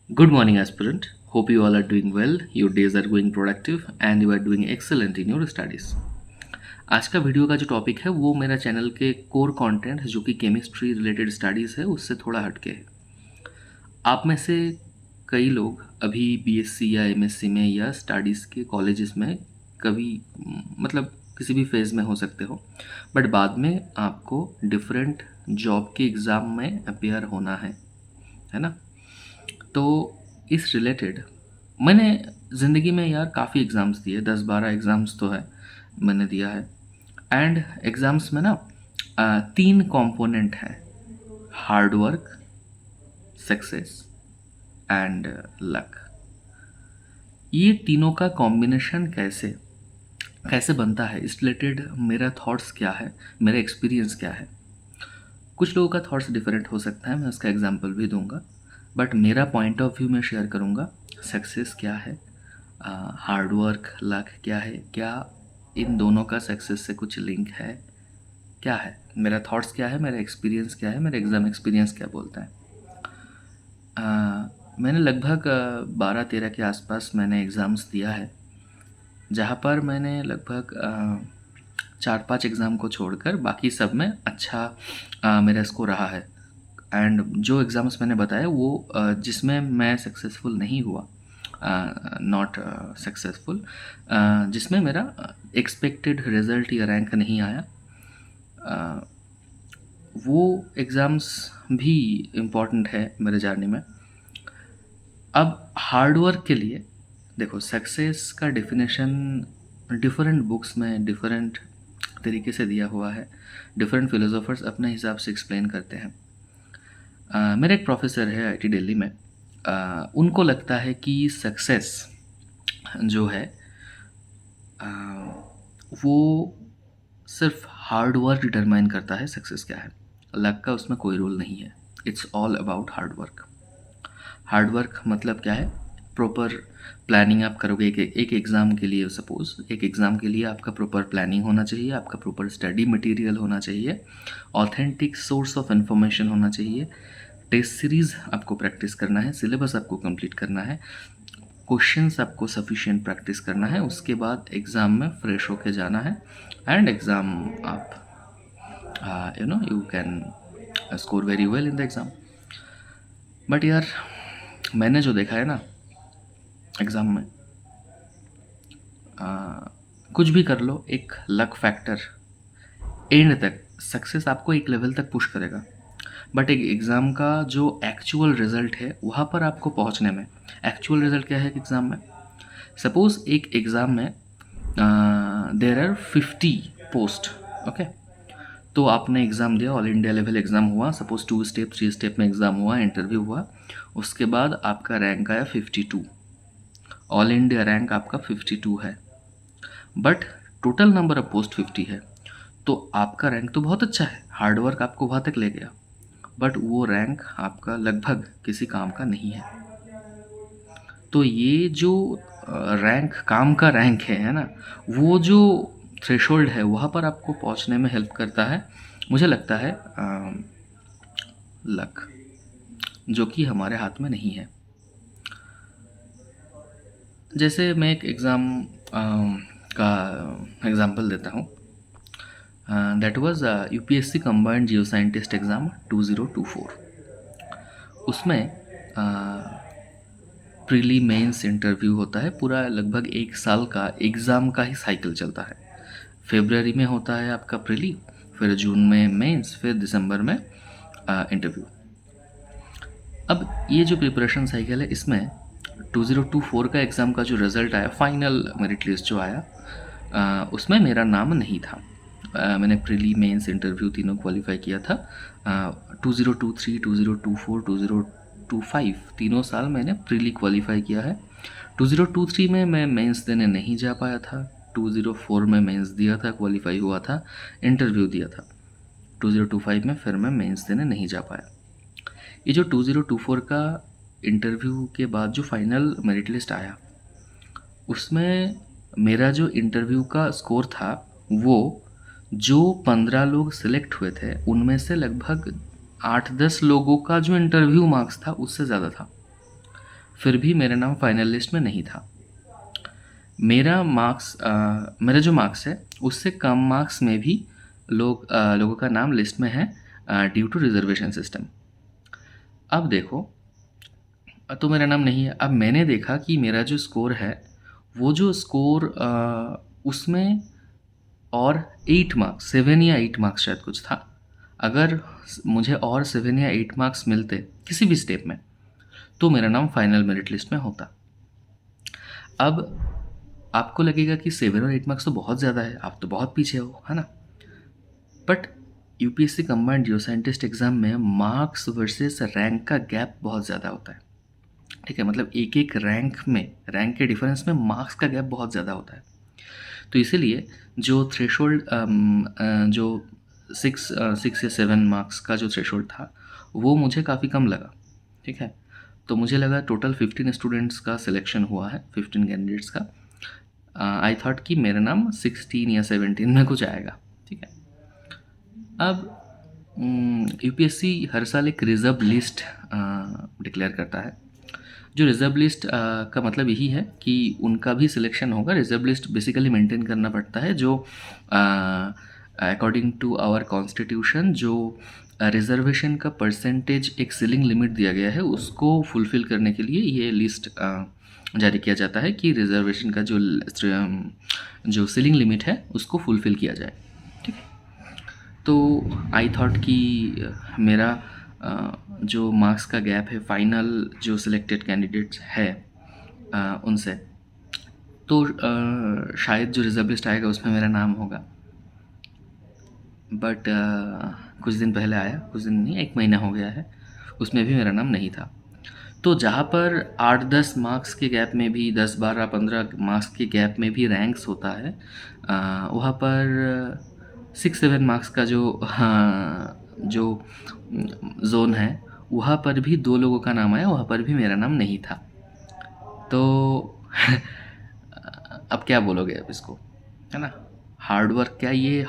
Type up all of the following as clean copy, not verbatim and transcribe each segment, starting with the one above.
Good morning, aspirant. Hope you all are doing well, your days are going productive and you are doing excellent in your studies. आज का video का जो topic है वो मेरा channel के core content जो कि केमिस्ट्री रिलेटेड स्टडीज़ है उससे थोड़ा हटके है। आप में से कई लोग अभी बीएससी या एमएससी में या स्टडीज़ के कॉलेजेस में कभी मतलब किसी भी फेज़ में हो सकते हो, बट बाद में आपको डिफरेंट जॉब के एग्ज़ाम में अपेयर होना है ना। तो इस रिलेटेड मैंने ज़िंदगी में यार काफ़ी एग्ज़ाम्स दिए, 10-12 एग्ज़ाम्स तो है मैंने दिया है। एंड एग्ज़ाम्स में ना 3 कंपोनेंट हैं, hard work, success and luck. ये तीनों का कॉम्बिनेशन कैसे कैसे बनता है, इस रिलेटेड मेरा थॉट्स क्या है, मेरा एक्सपीरियंस क्या है। कुछ लोगों का थॉट्स डिफरेंट हो सकता है, मैं उसका एग्जांपल भी दूंगा, बट मेरा पॉइंट ऑफ व्यू में शेयर करूंगा। सक्सेस क्या है, हार्ड वर्क, लक क्या है, क्या इन दोनों का सक्सेस से कुछ लिंक है, क्या है, मेरा थॉट्स क्या है, मेरा एक्सपीरियंस क्या है, मेरा एग्ज़ाम एक्सपीरियंस क्या बोलता है। मैंने लगभग 12-13 के आसपास मैंने एग्ज़ाम्स दिया है, जहाँ पर मैंने लगभग 4-5 एग्ज़ाम को छोड़कर बाकी सब में अच्छा मेरा स्कोर रहा है। एंड जो एग्ज़ाम्स मैंने बताया वो जिसमें मैं सक्सेसफुल नहीं हुआ, नॉट सक्सेसफुल, जिसमें मेरा एक्सपेक्टेड रिज़ल्ट या रैंक नहीं आया, वो एग्ज़ाम्स भी इम्पॉर्टेंट है मेरे जर्नी में। अब हार्ड वर्क के लिए देखो, सक्सेस का डेफिनेशन डिफरेंट बुक्स में डिफरेंट तरीके से दिया हुआ है, डिफरेंट फिलोसोफर्स अपने हिसाब से एक्सप्लेन करते हैं। मेरे एक प्रोफेसर है आईटी दिल्ली में, उनको लगता है कि सक्सेस जो है वो सिर्फ हार्ड वर्क डिटरमाइन करता है सक्सेस क्या है, लक का उसमें कोई रोल नहीं है। It's all about hard work. Hard work मतलब क्या है, प्रॉपर प्लानिंग आप करोगे एक एग्ज़ाम के लिए। सपोज़ एक एग्ज़ाम के लिए आपका प्रॉपर प्लानिंग होना चाहिए, आपका प्रॉपर स्टडी मटेरियल होना चाहिए, ऑथेंटिक सोर्स ऑफ इन्फॉर्मेशन होना चाहिए, टेस्ट सीरीज़ आपको प्रैक्टिस करना है, सिलेबस आपको कंप्लीट करना है, क्वेश्चंस आपको सफिशिएंट प्रैक्टिस करना है, उसके बाद एग्ज़ाम में फ्रेश होके जाना है एंड एग्ज़ाम आप you can score very well in the exam. But यार मैंने जो देखा है ना एग्ज़ाम में, कुछ भी कर लो, एक लक फैक्टर एंड तक सक्सेस आपको एक लेवल तक पुश करेगा, बट एक एग्ज़ाम का जो एक्चुअल रिज़ल्ट है वहाँ पर आपको पहुँचने में, एक्चुअल रिज़ल्ट क्या है एग्ज़ाम में, सपोज़ एक एग्ज़ाम में देयर आर 50 पोस्ट, ओके। तो आपने एग्ज़ाम दिया, ऑल इंडिया लेवल एग्ज़ाम हुआ, सपोज़ 2 स्टेप 3 स्टेप में एग्ज़ाम हुआ, इंटरव्यू हुआ, उसके बाद आपका रैंक आया 52, ऑल इंडिया रैंक आपका 52 है, but total number of post 50 है। तो आपका रैंक तो बहुत अच्छा है, हार्ड वर्क आपको वहाँ तक ले गया, बट वो रैंक आपका लगभग किसी काम का नहीं है। तो ये जो रैंक काम का रैंक है ना, वो जो थ्रेशोल्ड है वहाँ पर आपको पहुँचने में हेल्प करता है, मुझे लगता है लक, जो कि हमारे हाथ में नहीं है। जैसे मैं एक एग्ज़ाम का एग्ज़ाम्पल देता हूँ, that was UPSC combined Jio scientist exam 2024। उसमें प्रीली मेंस इंटरव्यू होता है, पूरा लगभग 1 साल का एग्ज़ाम का ही साइकिल चलता है। फरवरी में होता है आपका प्रीली, फिर जून में मेंस, फिर दिसंबर में इंटरव्यू। अब ये जो प्रिपरेशन साइकिल है, इसमें 2024 का एग्ज़ाम का जो रिज़ल्ट आया, फाइनल मेरिट लिस्ट जो आया, उसमें मेरा नाम नहीं था। मैंने प्रीली मेंस इंटरव्यू तीनों क्वालिफाई किया था। 2023, 2024, 2025 तीनों साल मैंने प्रीली क्वालिफाई किया है। 2023 में मैं मेंस देने नहीं जा पाया था, 2004 में मेंस दिया था, क्वालिफाई हुआ था, इंटरव्यू दिया था। 2025 में फिर मैं मेंस देने नहीं जा पाया। ये जो 2024 का इंटरव्यू के बाद जो फाइनल मेरिट लिस्ट आया, उसमें मेरा जो इंटरव्यू का स्कोर था, वो जो 15 लोग सिलेक्ट हुए थे उनमें से लगभग 8-10 लोगों का जो इंटरव्यू मार्क्स था उससे ज़्यादा था। फिर भी मेरा नाम फाइनल लिस्ट में नहीं था। मेरा जो मार्क्स है उससे कम मार्क्स में भी लोगों का नाम लिस्ट में है ड्यू टू रिजर्वेशन सिस्टम। अब देखो, तो मेरा नाम नहीं है। अब मैंने देखा कि मेरा जो स्कोर है वो जो स्कोर उसमें और 8 मार्क्स, 7 या 8 मार्क्स शायद कुछ था। अगर मुझे और 7 या 8 मार्क्स मिलते किसी भी स्टेप में तो मेरा नाम फाइनल मेरिट लिस्ट में होता। अब आपको लगेगा कि 7 और 8 मार्क्स तो बहुत ज़्यादा है, आप तो बहुत पीछे हो, है ना। But UPSC combined Jio scientist exam में मार्क्स वर्सेस रैंक का गैप बहुत ज़्यादा होता है। ठीक है, मतलब एक एक रैंक के डिफरेंस में मार्क्स का गैप बहुत ज़्यादा होता है। तो इसीलिए जो थ्रेशोल्ड जो 6 या 7 मार्क्स का जो थ्रेशोल्ड था वो मुझे काफ़ी कम लगा। ठीक है, तो मुझे लगा टोटल 15 स्टूडेंट्स का सिलेक्शन हुआ है, 15 कैंडिडेट्स का। आई थॉट कि मेरा नाम 16 या 17 में कुछ आएगा। ठीक है, अब यूपीएससी हर साल एक रिजर्व लिस्ट डिक्लेयर करता है। जो रिजर्व लिस्ट का मतलब यही है कि उनका भी सिलेक्शन होगा। रिजर्व लिस्ट बेसिकली मेंटेन करना पड़ता है, जो अकॉर्डिंग टू आवर कॉन्स्टिट्यूशन जो रिजर्वेशन का परसेंटेज एक सीलिंग लिमिट दिया गया है उसको फुलफ़िल करने के लिए ये लिस्ट जारी किया जाता है कि रिजर्वेशन का जो सीलिंग लिमिट है उसको फुलफ़िल किया जाए। ठीक है, तो आई थॉट कि मेरा जो मार्क्स का गैप है फाइनल जो सिलेक्टेड कैंडिडेट्स है उनसे, तो शायद जो रिजर्व लिस्ट आएगा उसमें मेरा नाम होगा। बट कुछ दिन पहले आया, कुछ दिन नहीं, 1 महीना हो गया है, उसमें भी मेरा नाम नहीं था। तो जहाँ पर 8-10 मार्क्स के गैप में भी, 10, 12, 15 मार्क्स के गैप में भी रैंक्स होता है, वहाँ पर 6-7 मार्क्स का जो जोन है वहाँ पर भी 2 लोगों का नाम आया, वहाँ पर भी मेरा नाम नहीं था। तो अब क्या बोलोगे अब इसको, है ना। हार्ड वर्क, क्या ये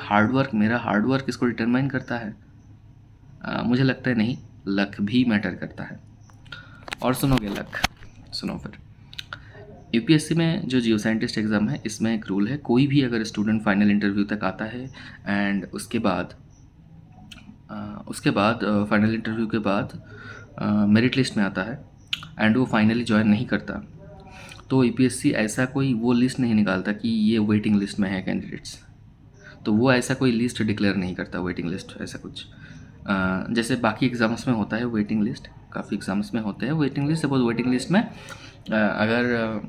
मेरा हार्ड वर्क इसको डिटरमाइन करता है? मुझे लगता है नहीं, लक भी मैटर करता है। और सुनोगे लक, सुनो फिर। यूपीएससी में जो जियो साइंटिस्ट एग्ज़ाम है इसमें एक रूल है, कोई भी अगर स्टूडेंट फाइनल इंटरव्यू तक आता है एंड उसके बाद फाइनल इंटरव्यू के बाद मेरिट लिस्ट में आता है एंड वो फाइनली ज्वाइन नहीं करता, तो यूपीएससी ऐसा कोई वो लिस्ट नहीं निकालता कि ये वेटिंग लिस्ट में है कैंडिडेट्स। तो वो ऐसा कोई लिस्ट डिक्लेयर नहीं करता, वेटिंग लिस्ट ऐसा कुछ। जैसे बाकी एग्ज़ाम्स में होता है वेटिंग लिस्ट, काफ़ी एग्ज़ाम्स में होते हैं waiting list. Suppose waiting list में अगर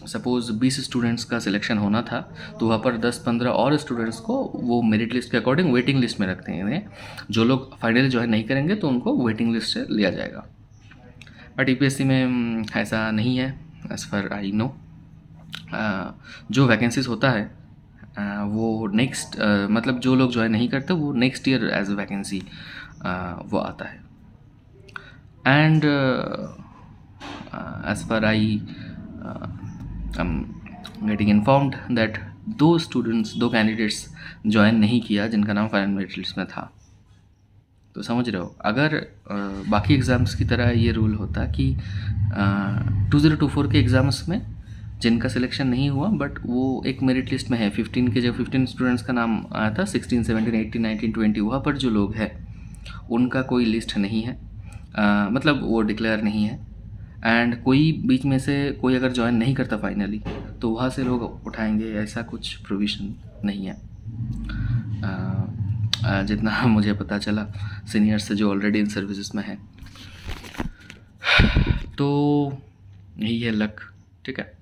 सपोज़ 20 स्टूडेंट्स का सिलेक्शन होना था तो वहाँ पर 10-15 और स्टूडेंट्स को वो मेरिट लिस्ट के अकॉर्डिंग वेटिंग लिस्ट में रखते हैं। जो लोग फाइनली ज्वाइन नहीं करेंगे तो उनको वेटिंग लिस्ट से लिया जाएगा। बट यूपीएससी में ऐसा नहीं है, एज़ फार आई नो। जो वैकेंसीज होता है वो नेक्स्ट मतलब जो लोग ज्वाइन नहीं करते वो next year as a vacancy वो आता है। And as far I getting informed that 2 candidates join नहीं किया जिनका नाम फाइनल मेरिट लिस्ट में था। तो समझ रहे हो, अगर बाकी एग्ज़ाम्स की तरह ये रूल होता कि 2024 के एग्ज़ाम्स में जिनका सिलेक्शन नहीं हुआ बट वो एक मेरिट लिस्ट में है, 15 के जो 15 स्टूडेंट्स का नाम आया था, 16, 17, 18, 19, 20, वहाँ पर जो लोग हैं उनका कोई लिस्ट नहीं है, मतलब वो डिक्लेयर नहीं है। एंड कोई बीच में से कोई अगर ज्वाइन नहीं करता फाइनली तो वहाँ से लोग उठाएंगे, ऐसा कुछ प्रोविज़न नहीं है। जितना मुझे पता चला सीनियर से जो ऑलरेडी इन सर्विसेज में है। तो यही है लक। ठीक है,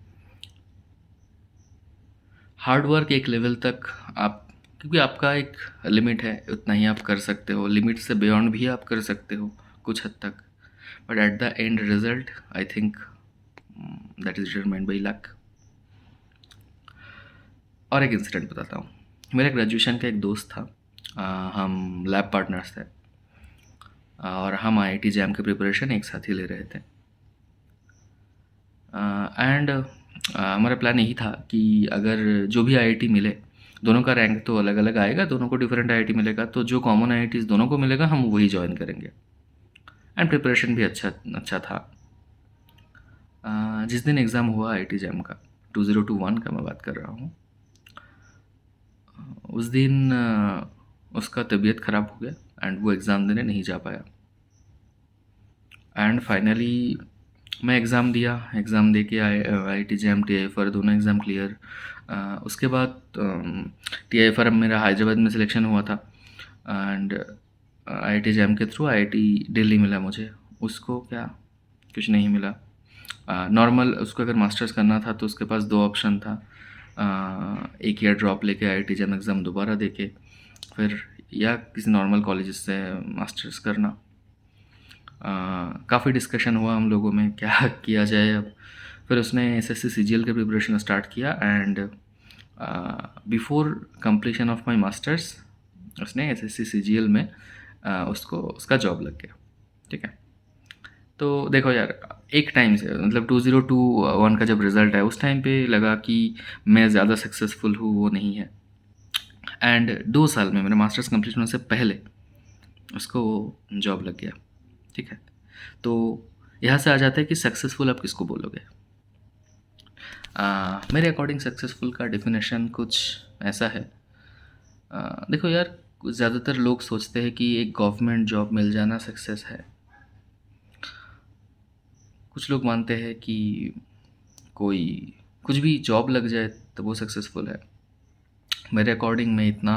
हार्ड वर्क एक लेवल तक आप, क्योंकि आपका एक लिमिट है, उतना ही आप कर सकते हो, लिमिट से बियॉन्ड भी आप कर सकते हो कुछ हद तक, but at the end result I think that is determined by luck. और एक इंसिडेंट बताता हूँ। मेरे ग्रेजुएशन का एक दोस्त था, हम लैब पार्टनर्स थे और हम IIT जैम की प्रिपरेशन एक साथ ही ले रहे थे। एंड हमारा प्लान यही था कि अगर जो भी IIT मिले, दोनों का रैंक तो अलग अलग आएगा, दोनों को डिफरेंट IIT मिलेगा, तो जो कॉमन IITs दोनों को मिलेगा हम वही ज्वाइन करेंगे। एंड प्रिपरेशन भी अच्छा था। जिस दिन एग्ज़ाम हुआ आईआईटी जैम का 2021 का मैं बात कर रहा हूँ, उस दिन उसका तबीयत ख़राब हो गया एंड वो एग्ज़ाम देने नहीं जा पाया। एंड फाइनली मैं एग्ज़ाम दिया, एग्ज़ाम दे के आईआईटी जैम टीआईएफआर दोनों एग्ज़ाम क्लियर। उसके बाद टीआईएफआर मेरा हैदराबाद में सिलेक्शन हुआ था एंड आईआईटी जैम के थ्रू आईआईटी दिल्ली मिला मुझे। उसको क्या कुछ नहीं मिला। नॉर्मल उसको अगर मास्टर्स करना था तो उसके पास दो ऑप्शन था, एक ईयर ड्रॉप लेके आईआईटी जैम एग्ज़ाम दोबारा देके फिर या किसी नॉर्मल कॉलेज से मास्टर्स करना। काफ़ी डिस्कशन हुआ हम लोगों में क्या किया जाए अब। फिर उसने एसएससी सीजीएल का प्रिपरेशन स्टार्ट किया and before completion of my masters उसने एसएससी सीजीएल में उसको उसका जॉब लग गया। ठीक है, तो देखो यार, एक टाइम से मतलब 2021 का जब रिज़ल्ट है उस टाइम पे लगा कि मैं ज़्यादा सक्सेसफुल हूँ, वो नहीं है। एंड 2 साल में मेरा मास्टर्स कंप्लीट होने से पहले उसको जॉब लग गया। ठीक है, तो यहाँ से आ जाता है कि सक्सेसफुल आप किसको बोलोगे। मेरे अकॉर्डिंग सक्सेसफुल का डेफिनेशन कुछ ऐसा है। देखो यार, ज़्यादातर लोग सोचते हैं कि एक गवर्नमेंट जॉब मिल जाना सक्सेस है। कुछ लोग मानते हैं कि कोई कुछ भी जॉब लग जाए तो वो सक्सेसफुल है। मेरे अकॉर्डिंग मैं इतना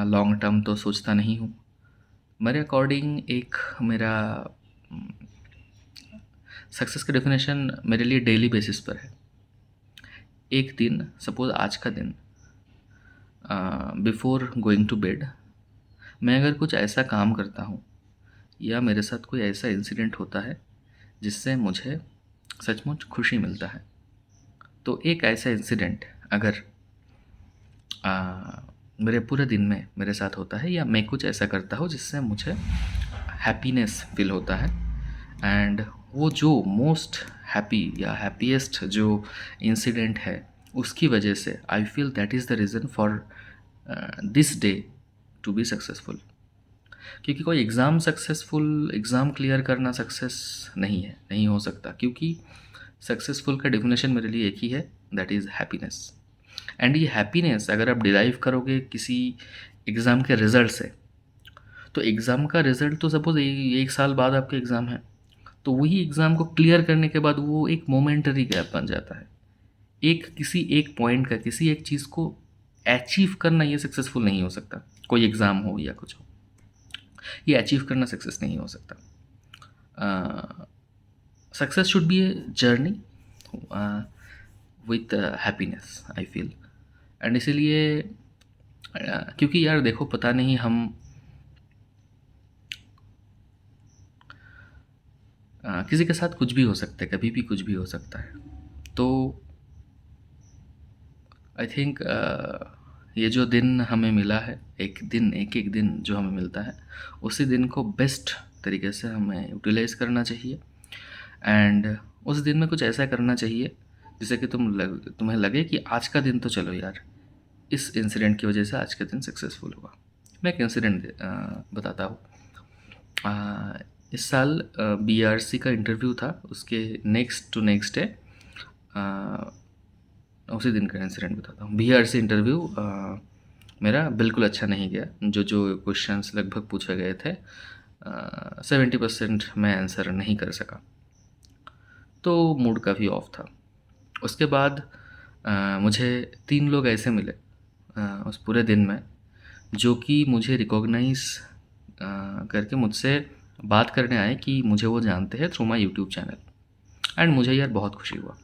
लॉन्ग टर्म तो सोचता नहीं हूँ। मेरे अकॉर्डिंग एक मेरा सक्सेस का डेफिनेशन मेरे लिए डेली बेसिस पर है। एक दिन, सपोज आज का दिन, बिफोर गोइंग टू बेड मैं अगर कुछ ऐसा काम करता हूँ या मेरे साथ कोई ऐसा इंसिडेंट होता है जिससे मुझे सचमुच खुशी मिलता है, तो एक ऐसा इंसिडेंट अगर मेरे पूरे दिन में मेरे साथ होता है या मैं कुछ ऐसा करता हूँ जिससे मुझे हैप्पीनेस फील होता है, एंड वो जो मोस्ट हैप्पी या हैप्पीएस्ट जो इंसिडेंट है उसकी वजह से I feel that is the reason for this day to be successful. क्योंकि कोई एग्ज़ाम क्लियर करना सक्सेस नहीं है, नहीं हो सकता, क्योंकि सक्सेसफुल का डेफिनेशन मेरे लिए एक ही है, दैट इज़ हैप्पीनेस। एंड ये हैप्पीनेस अगर आप डिराइव करोगे किसी एग्ज़ाम के रिज़ल्ट से, तो एग्ज़ाम का रिज़ल्ट तो सपोज एक साल बाद आपके एग्ज़ाम है, तो वही एग्ज़ाम को क्लियर करने के बाद वो एक मोमेंटरी गैप बन जाता है। किसी एक पॉइंट का, किसी एक चीज़ को अचीव करना ये सक्सेसफुल नहीं हो सकता। कोई एग्ज़ाम हो या कुछ हो, ये अचीव करना सक्सेस नहीं हो सकता। Success should be a journey with happiness I feel. And इसीलिए क्योंकि यार देखो, पता नहीं हम किसी के साथ कुछ भी हो सकता है, कभी भी कुछ भी हो सकता है। तो आई थिंक ये जो दिन हमें मिला है, एक एक दिन जो हमें मिलता है, उसी दिन को बेस्ट तरीके से हमें यूटिलाइज़ करना चाहिए। एंड उस दिन में कुछ ऐसा करना चाहिए जिससे कि तुम्हें लगे कि आज का दिन तो चलो यार, इस इंसिडेंट की वजह से आज का दिन सक्सेसफुल हुआ। मैं एक इंसिडेंट बताता हूँ। इस साल बीआरसी का इंटरव्यू था, उसके नेक्स्ट डे उसी दिन का इंसिडेंट बताता हूँ। बीआरसी इंटरव्यू मेरा बिल्कुल अच्छा नहीं गया। जो क्वेश्चंस लगभग पूछे गए थे 70% मैं आंसर नहीं कर सका, तो मूड काफ़ी ऑफ था। उसके बाद मुझे 3 लोग ऐसे मिले उस पूरे दिन में, जो कि मुझे रिकॉग्नाइज़ करके मुझसे बात करने आए कि मुझे वो जानते हैं through my YouTube channel. And मुझे यार बहुत खुशी हुआ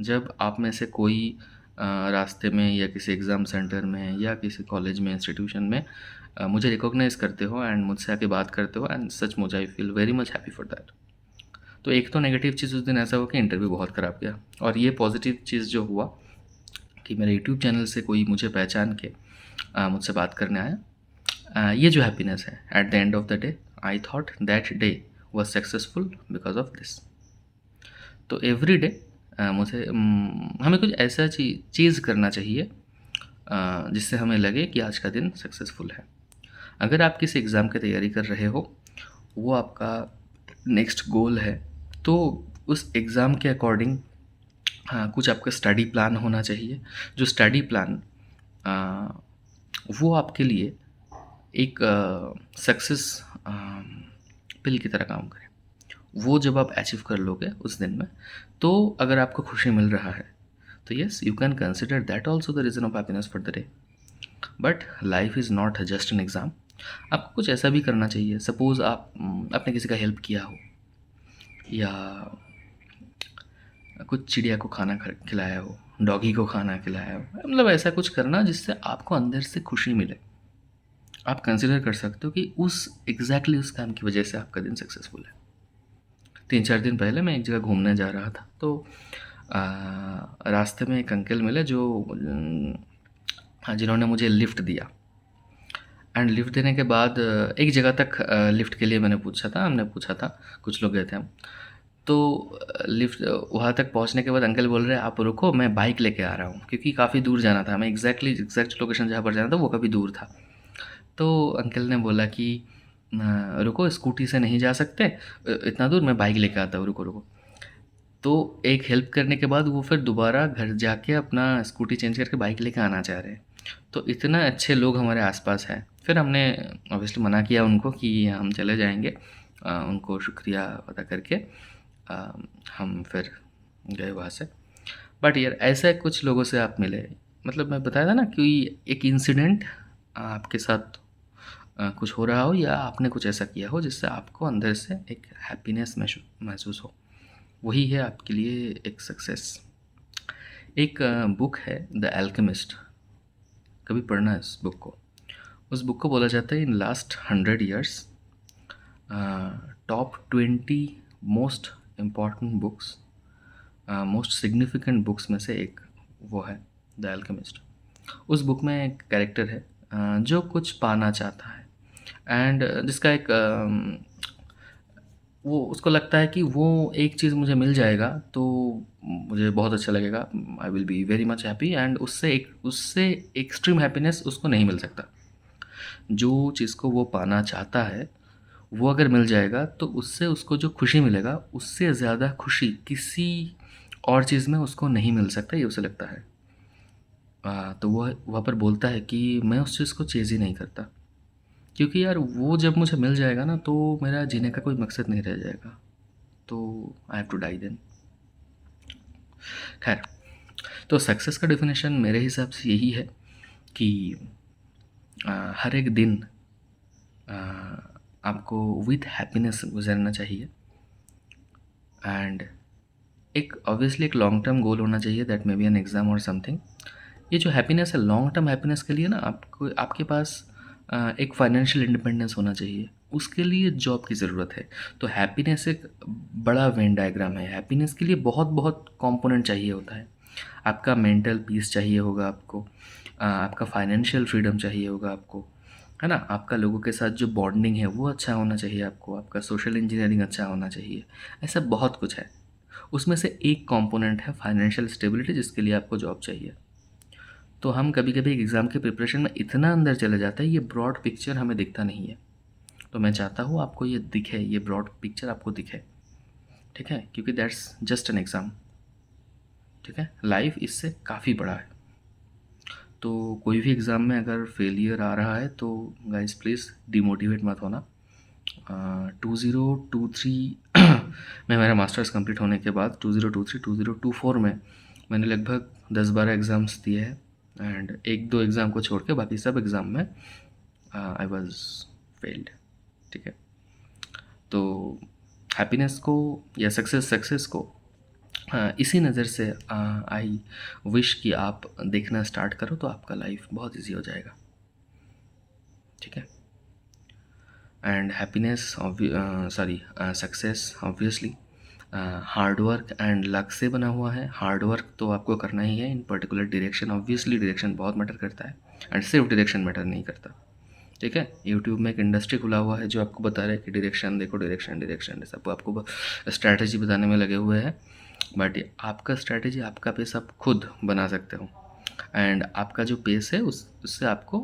जब आप में से कोई रास्ते में या किसी एग्ज़ाम सेंटर में या किसी कॉलेज में, इंस्टीट्यूशन में मुझे रिकॉग्नाइज़ करते हो एंड मुझसे आके बात करते हो, एंड सच मुझे I feel very much happy for that. तो एक तो नेगेटिव चीज़ उस दिन ऐसा हुआ कि इंटरव्यू बहुत ख़राब गया, और ये पॉजिटिव चीज़ जो हुआ कि मेरे यूट्यूब चैनल से कोई मुझे पहचान के मुझसे बात करने आया। ये जो हैप्पीनेस है at the end of the day, I thought that day was successful because of this. तो एवरी डे मुझे हमें कुछ ऐसा चीज़ करना चाहिए जिससे हमें लगे कि आज का दिन सक्सेसफुल है। अगर आप किसी एग्ज़ाम की तैयारी कर रहे हो, वो आपका नेक्स्ट गोल है, तो उस एग्ज़ाम के अकॉर्डिंग हाँ, कुछ आपका स्टडी प्लान होना चाहिए, जो स्टडी प्लान वो आपके लिए एक सक्सेस पिल की तरह काम करे। वो जब आप अचीव कर लोगे उस दिन में, तो अगर आपको खुशी मिल रहा है, तो yes you can consider that also the reason of happiness for the day. But life is not just an exam. आपको कुछ ऐसा भी करना चाहिए, सपोज़ आपने किसी का हेल्प किया हो, या कुछ चिड़िया को खाना खिलाया हो, डॉगी को खाना खिलाया हो, मतलब ऐसा कुछ करना जिससे आपको अंदर से खुशी मिले। आप कंसिडर कर सकते हो कि उस एग्जैक्टली उस काम की वजह से आपका दिन सक्सेसफुल है। 3-4 दिन पहले मैं एक जगह घूमने जा रहा था, तो रास्ते में एक अंकल मिले जो हाँ, जिन्होंने मुझे लिफ्ट दिया। एंड लिफ्ट देने के बाद एक जगह तक लिफ्ट के लिए हमने पूछा था, कुछ लोग गए थे हम। तो लिफ्ट वहाँ तक पहुँचने के बाद अंकल बोल रहे हैं आप रुको, मैं बाइक लेके आ रहा हूँ, क्योंकि काफ़ी दूर जाना था, हमें एग्जैक्ट लोकेशन जहाँ पर जाना था वो काफ़ी दूर था। तो अंकल ने बोला कि रुको, स्कूटी से नहीं जा सकते इतना दूर, मैं बाइक लेके आता हूँ, रुको रुको। तो एक हेल्प करने के बाद वो फिर दोबारा घर जाके अपना स्कूटी चेंज करके बाइक लेके आना चाह रहे हैं। तो इतना अच्छे लोग हमारे आसपास हैं। फिर हमने ऑब्वियसली मना किया उनको कि हम चले जाएंगे, उनको शुक्रिया अदा करके अ, हम फिर गए वहाँ से। बट यार ऐसे कुछ लोगों से आप मिले, मतलब मैं बताया था ना कि एक इंसिडेंट आपके साथ कुछ हो रहा हो, या आपने कुछ ऐसा किया हो जिससे आपको अंदर से एक हैप्पीनेस महसूस हो, वही है आपके लिए एक सक्सेस। एक बुक है द एल्केमिस्ट, कभी पढ़ना है इस बुक को। उस बुक को बोला जाता है in last 100 years top 20 most important books, most significant books में से एक वो है द एल्केमिस्ट। उस बुक में एक कैरेक्टर है जो कुछ पाना चाहता है, एंड जिसका एक वो उसको लगता है कि वो एक चीज़ मुझे मिल जाएगा तो मुझे बहुत अच्छा लगेगा, I will be very much happy, and उससे एक्सट्रीम हैप्पीनेस उसको नहीं मिल सकता। जो चीज़ को वो पाना चाहता है वो अगर मिल जाएगा तो उससे उसको जो खुशी मिलेगा उससे ज़्यादा खुशी किसी और चीज़ में उसको नहीं मिल सकता, ये उसे लगता है। तो वो वहाँ पर बोलता है कि मैं उस चीज़ को चेज़ ही नहीं करता, क्योंकि यार वो जब मुझे मिल जाएगा ना तो मेरा जीने का कोई मकसद नहीं रह जाएगा, तो I have to die then. खैर, तो सक्सेस का डेफिनेशन मेरे हिसाब से यही है कि हर एक दिन आपको विथ हैप्पीनेस गुजरना चाहिए, एंड एक ऑब्वियसली एक लॉन्ग टर्म गोल होना चाहिए, that may be an exam और समथिंग। ये जो हैप्पीनेस है, लॉन्ग टर्म हैप्पीनेस के लिए ना आपको आपके पास एक फाइनेंशियल इंडिपेंडेंस होना चाहिए, उसके लिए जॉब की ज़रूरत है। तो हैप्पीनेस एक बड़ा वेन डायग्राम है। हैप्पीनेस के लिए बहुत बहुत कंपोनेंट चाहिए होता है। आपका मेंटल पीस चाहिए होगा आपको, आपका फाइनेंशियल फ्रीडम चाहिए होगा आपको, है ना, आपका लोगों के साथ जो बॉन्डिंग है वो अच्छा होना चाहिए आपको, आपका सोशल इंजीनियरिंग अच्छा होना चाहिए। ऐसा बहुत कुछ है। उसमें से एक कंपोनेंट है फाइनेंशियल स्टेबिलिटी, जिसके लिए आपको जॉब चाहिए। तो हम कभी कभी एग्ज़ाम के प्रिपरेशन में इतना अंदर चले जाता है, ये ब्रॉड पिक्चर हमें दिखता नहीं है। तो मैं चाहता हूँ आपको ये दिखे, ये ब्रॉड पिक्चर आपको दिखे, ठीक है, क्योंकि दैट्स जस्ट एन एग्ज़ाम, ठीक है। लाइफ इससे काफ़ी बड़ा है। तो कोई भी एग्ज़ाम में अगर फेलियर आ रहा है तो गाइस प्लीज़ डिमोटिवेट मत होना। 2023 में मेरा मास्टर्स कंप्लीट होने के बाद 2023-2024 में मैंने लगभग 10-12 एग्ज़ाम्स दिए हैं, एंड 1-2 एग्ज़ाम को छोड़ के बाकी सब एग्ज़ाम में आई वाज फेल्ड, ठीक है। तो हैप्पीनेस को या सक्सेस को इसी नज़र से आई विश कि आप देखना स्टार्ट करो तो आपका लाइफ बहुत इजी हो जाएगा, ठीक है। And happiness success obviously hard work and luck से बना हुआ है। हार्ड वर्क तो आपको करना ही है इन पर्टिकुलर डायरेक्शन, ऑब्वियसली डायरेक्शन बहुत मैटर करता है, एंड सिर्फ डायरेक्शन मैटर नहीं करता, ठीक है। यूट्यूब में एक इंडस्ट्री खुला हुआ है जो आपको बता रहा है कि डायरेक्शन देखो, डायरेक्शन सब आपको स्ट्रैटेजी बताने में लगे हुए हैं, बट आपका स्ट्रैटेजी, आपका पेस आप खुद बना सकते हो, एंड आपका जो पेस है उससे आपको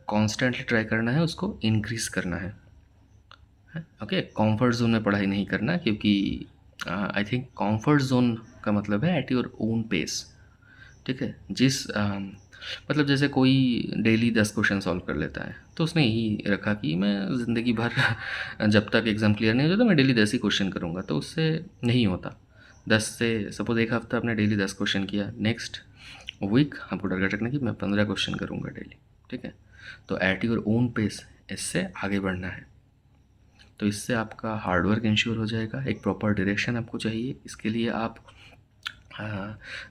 कॉन्स्टेंटली ट्राई करना है, उसको इंक्रीज़ करना है, ओके। कंफर्ट जोन में पढ़ाई नहीं करना, क्योंकि आई थिंक कंफर्ट जोन का मतलब है एट योर ओन पेस। ठीक है, मतलब जैसे कोई डेली 10 क्वेश्चन सॉल्व कर लेता है, तो उसने यही रखा कि मैं ज़िंदगी भर जब तक एग्ज़ाम क्लियर नहीं हो जाता मैं डेली 10 ही क्वेश्चन करूँगा, तो उससे नहीं होता। 10 से सपोज़ एक हफ़्ता आपने डेली 10 क्वेश्चन किया, नेक्स्ट वीक आपको टारगेट रखना कि मैं 15 क्वेश्चन करूँगा डेली। ठीक है, तो एट योर ओन पेस इससे आगे बढ़ना है। तो इससे आपका हार्डवर्क इंश्योर हो जाएगा, एक प्रॉपर डायरेक्शन आपको चाहिए। इसके लिए आप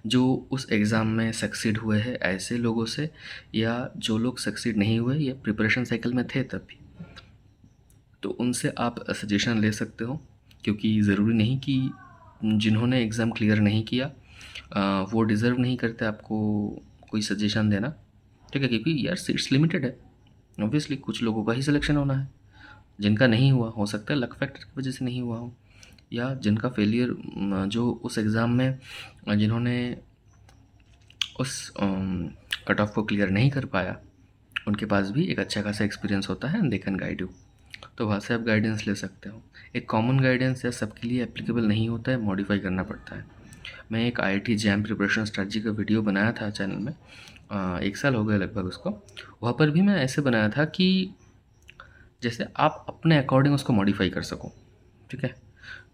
जो उस एग्ज़ाम में सक्सीड हुए हैं ऐसे लोगों से, या जो लोग सक्सीड नहीं हुए या प्रिपरेशन साइकिल में थे तब भी, तो उनसे आप सजेशन ले सकते हो। क्योंकि ज़रूरी नहीं कि जिन्होंने एग्ज़ाम क्लियर नहीं किया वो डिज़र्व नहीं करते आपको कोई सजेशन देना। ठीक है, क्योंकि यार सीट्स लिमिटेड है, ऑब्वियसली कुछ लोगों का ही सिलेक्शन होना है। जिनका नहीं हुआ, हो सकता है लक फैक्टर की वजह से नहीं हुआ हो, या जिनका फेलियर जो उस एग्ज़ाम में जिन्होंने उस कट ऑफ को क्लियर नहीं कर पाया, उनके पास भी एक अच्छा खासा एक्सपीरियंस होता है and they can guide you. तो वहाँ से आप गाइडेंस ले सकते हो। एक कॉमन गाइडेंस या सबके लिए एप्लीकेबल नहीं होता है, मॉडिफाई करना पड़ता है। मैं एक IIT जैम प्रिपरेशन स्ट्रेटजी का वीडियो बनाया था चैनल में, 1 साल हो गया लगभग उसको। वहाँ पर भी मैं ऐसे बनाया था कि जैसे आप अपने अकॉर्डिंग उसको मॉडिफाई कर सको। ठीक है,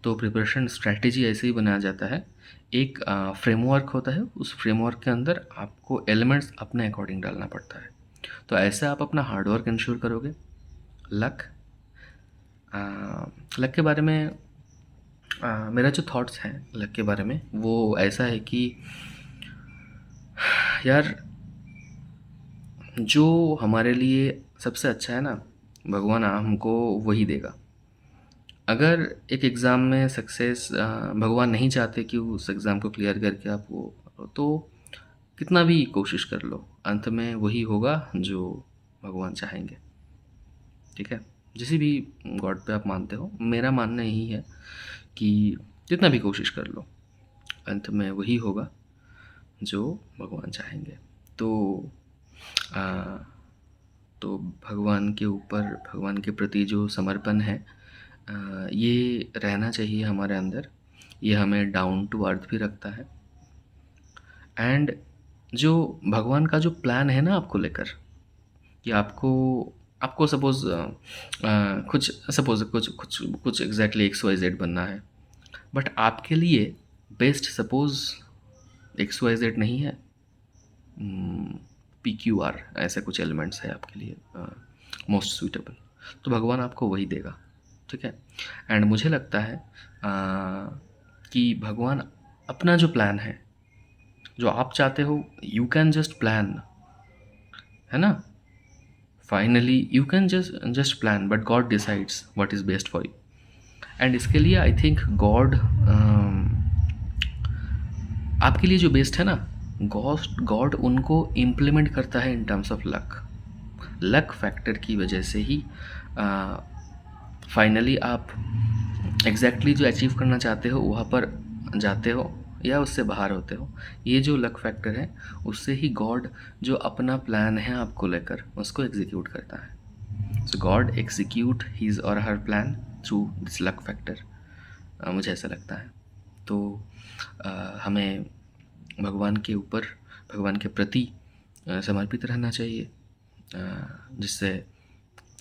तो प्रिपरेशन स्ट्रैटेजी ऐसे ही बनाया जाता है। एक फ्रेमवर्क होता है, उस फ्रेमवर्क के अंदर आपको एलिमेंट्स अपने अकॉर्डिंग डालना पड़ता है। तो ऐसे आप अपना हार्डवर्क इंश्योर करोगे। लक लक के बारे में मेरा जो थॉट्स हैं लक के बारे में वो ऐसा है कि यार जो हमारे लिए सबसे अच्छा है ना, भगवान हमको वही देगा। अगर एक एग्ज़ाम में सक्सेस भगवान नहीं चाहते कि उस एग्ज़ाम को क्लियर करके आप वो, तो कितना भी कोशिश कर लो, अंत में वही होगा जो भगवान चाहेंगे। ठीक है, जिसी भी गॉड पे आप मानते हो, मेरा मानना यही है कि जितना भी कोशिश कर लो, अंत में वही होगा जो भगवान चाहेंगे। तो आ, तो भगवान के ऊपर, भगवान के प्रति जो समर्पण है ये रहना चाहिए हमारे अंदर। ये हमें डाउन टू अर्थ भी रखता है। एंड जो भगवान का जो प्लान है ना आपको लेकर, कि आपको आपको सपोज़ कुछ एग्जैक्टली XYZ बनना है, बट आपके लिए बेस्ट सपोज़ XYZ नहीं है, PQR ऐसे कुछ एलिमेंट्स है आपके लिए मोस्ट सूटेबल, तो भगवान आपको वही देगा। ठीक है, एंड मुझे लगता है कि भगवान अपना जो प्लान है, जो आप चाहते हो, यू कैन जस्ट प्लान, है ना। Finally you can just plan, but God decides what is best for you. And इसके लिए आई थिंक गॉड आपके लिए जो बेस्ट है ना, गॉड उनको इम्प्लीमेंट करता है in terms of luck factor की वजह से ही फाइनली आप एग्जैक्टली जो अचीव करना चाहते हो वहाँ पर जाते हो या उससे बाहर होते हो। ये जो लक फैक्टर है उससे ही गॉड जो अपना प्लान है आपको लेकर उसको एग्जीक्यूट करता है। सो गॉड एग्जीक्यूट हिज और हर plan through this luck factor, मुझे ऐसा लगता है। तो हमें भगवान के ऊपर, भगवान के प्रति समर्पित रहना चाहिए, जिससे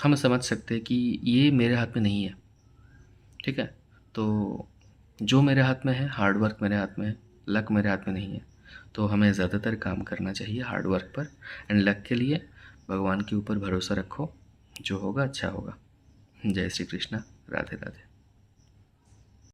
हम समझ सकते हैं कि ये मेरे हाथ में नहीं है। ठीक है, तो जो मेरे हाथ में है, हार्डवर्क मेरे हाथ में है, लक मेरे हाथ में नहीं है। तो हमें ज़्यादातर काम करना चाहिए हार्डवर्क पर, एंड लक के लिए भगवान के ऊपर भरोसा रखो, जो होगा अच्छा होगा। जय श्री कृष्णा, राधे राधे।